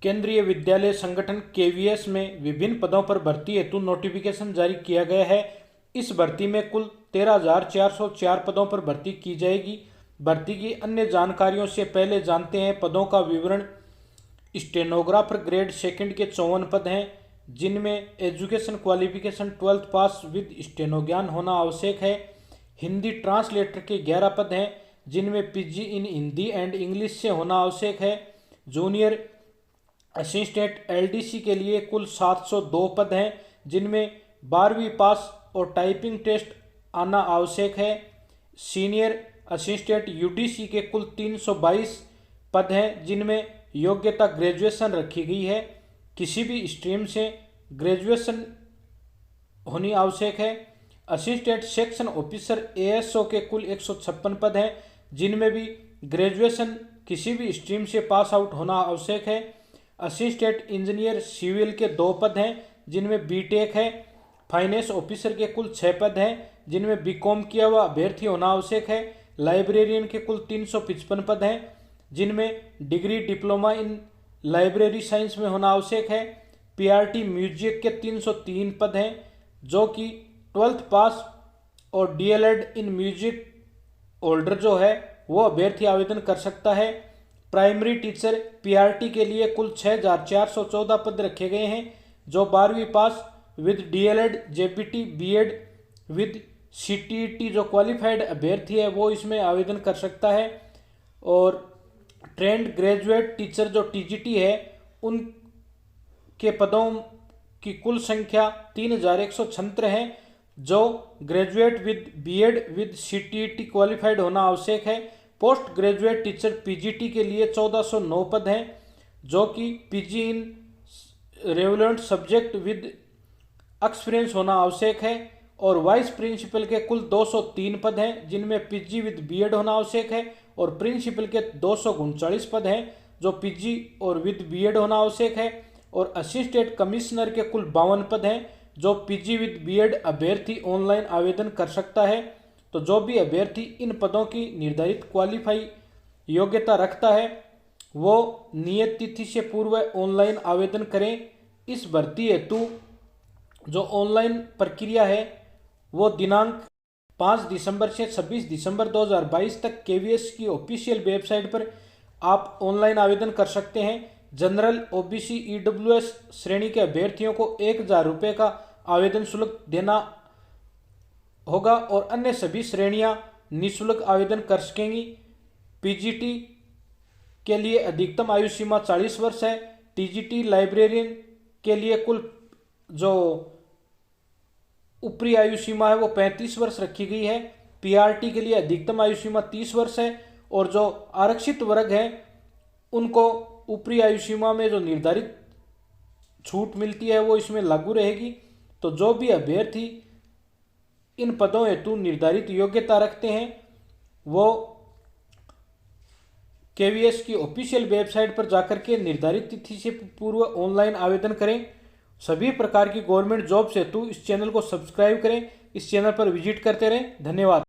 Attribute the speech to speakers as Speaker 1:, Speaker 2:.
Speaker 1: केंद्रीय विद्यालय संगठन केवीएस में विभिन्न पदों पर भर्ती हेतु नोटिफिकेशन जारी किया गया है। इस भर्ती में कुल 13,404 पदों पर भर्ती की जाएगी। भर्ती की अन्य जानकारियों से पहले जानते हैं पदों का विवरण। स्टेनोग्राफर ग्रेड सेकंड के 54 पद हैं, जिनमें education qualification 12th pass with steno ज्ञान होना आवश्यक है। हिंदी ट्रांसलेटर के 11 पद हैं, जिनमें PG in Hindi and English से होना आवश्यक है। जूनियर असिस्टेंट एलडीसी के लिए कुल 702 पद हैं, जिनमें 12वीं पास और टाइपिंग टेस्ट आना आवश्यक है। सीनियर असिस्टेंट यूडीसी के कुल 322 पद हैं, जिनमें योग्यता ग्रेजुएशन रखी गई है। किसी भी स्ट्रीम से ग्रेजुएशन होनी आवश्यक है। असिस्टेंट सेक्शन ऑफिसर एएसओ के कुल 156 पद हैं, जिनमें भी ग्रेजुएशन किसी भी स्ट्रीम से पास आउट होना आवश्यक है। असिस्टेंट इंजीनियर सिविल के 2 पद हैं, जिनमें बीटेक है। फाइनेंस ऑफिसर के कुल 6 पद हैं, जिनमें बीकॉम किया हुआ अभ्यर्थी होना आवश्यक है। लाइब्रेरियन के कुल 355 पद हैं, जिनमें degree diploma in library science में होना आवश्यक है। पीआरटी म्यूजिक के 303 पद हैं, जो कि 12th पास और डीएलएड इन म्यूजिक होल्डर जो है वो अभ्यर्थी आवेदन कर सकता है। प्राइमरी टीचर पीआरटी के लिए कुल 6,414 पद रखे गए हैं, जो 12वीं pass with DElEd JBT BEd with CTET जो क्वालिफाइड अभ्यर्थी है वो इसमें आवेदन कर सकता है। और ट्रेंड ग्रेजुएट टीचर जो टीजीटी है उनके पदों की कुल संख्या 3,176 है, जो graduate with BEd with CTET qualified होना आवश्यक है। पोस्ट ग्रेजुएट टीचर पीजीटी के लिए 1,409 पद हैं, जो कि PG in relevant subject with experience होना आवश्यक है। और वाइस प्रिंसिपल के कुल 203 पद हैं, जिनमें पीजी विद बीएड होना आवश्यक है। और प्रिंसिपल के 239 पद हैं, जो पीजी और विद बीएड होना आवश्यक है। और असिस्टेंट कमिश्नर के कुल 52 पद हैं, जो पीजी विद बीएड अभ्यर्थी ऑनलाइन आवेदन कर सकता है। तो जो भी अभ्यर्थी इन पदों की निर्धारित क्वालिफाई योग्यता रखता है वो नियत तिथि से पूर्व ऑनलाइन आवेदन करें। इस भर्ती हेतु जो ऑनलाइन प्रक्रिया है वो दिनांक 5 दिसंबर से 26 दिसंबर 2022 तक केवीएस की ऑफिशियल वेबसाइट पर आप ऑनलाइन आवेदन कर सकते हैं। जनरल ओबीसी ईडब्ल्यूएस श्रेणी के अभ्यर्थियों को 1,000 रुपये का आवेदन शुल्क देना होगा और अन्य सभी श्रेणियां निःशुल्क आवेदन कर सकेंगी। पीजीटी के लिए अधिकतम आयु सीमा 40 वर्ष है। टीजीटी लाइब्रेरियन के लिए कुल जो ऊपरी आयु सीमा है वो 35 वर्ष रखी गई है। पीआरटी के लिए अधिकतम आयु सीमा 30 वर्ष है और जो आरक्षित वर्ग है उनको ऊपरी आयु सीमा में जो निर्धारित छूट मिलती है वो इसमें लागू रहेगी। तो जो भी अभ्यर्थी इन पदों हेतु निर्धारित योग्यता रखते हैं वो केवीएस की ऑफिशियल वेबसाइट पर जाकर के निर्धारित तिथि से पूर्व ऑनलाइन आवेदन करें। सभी प्रकार की गवर्नमेंट जॉब्स हेतु इस चैनल को सब्सक्राइब करें, इस चैनल पर विजिट करते रहें। धन्यवाद।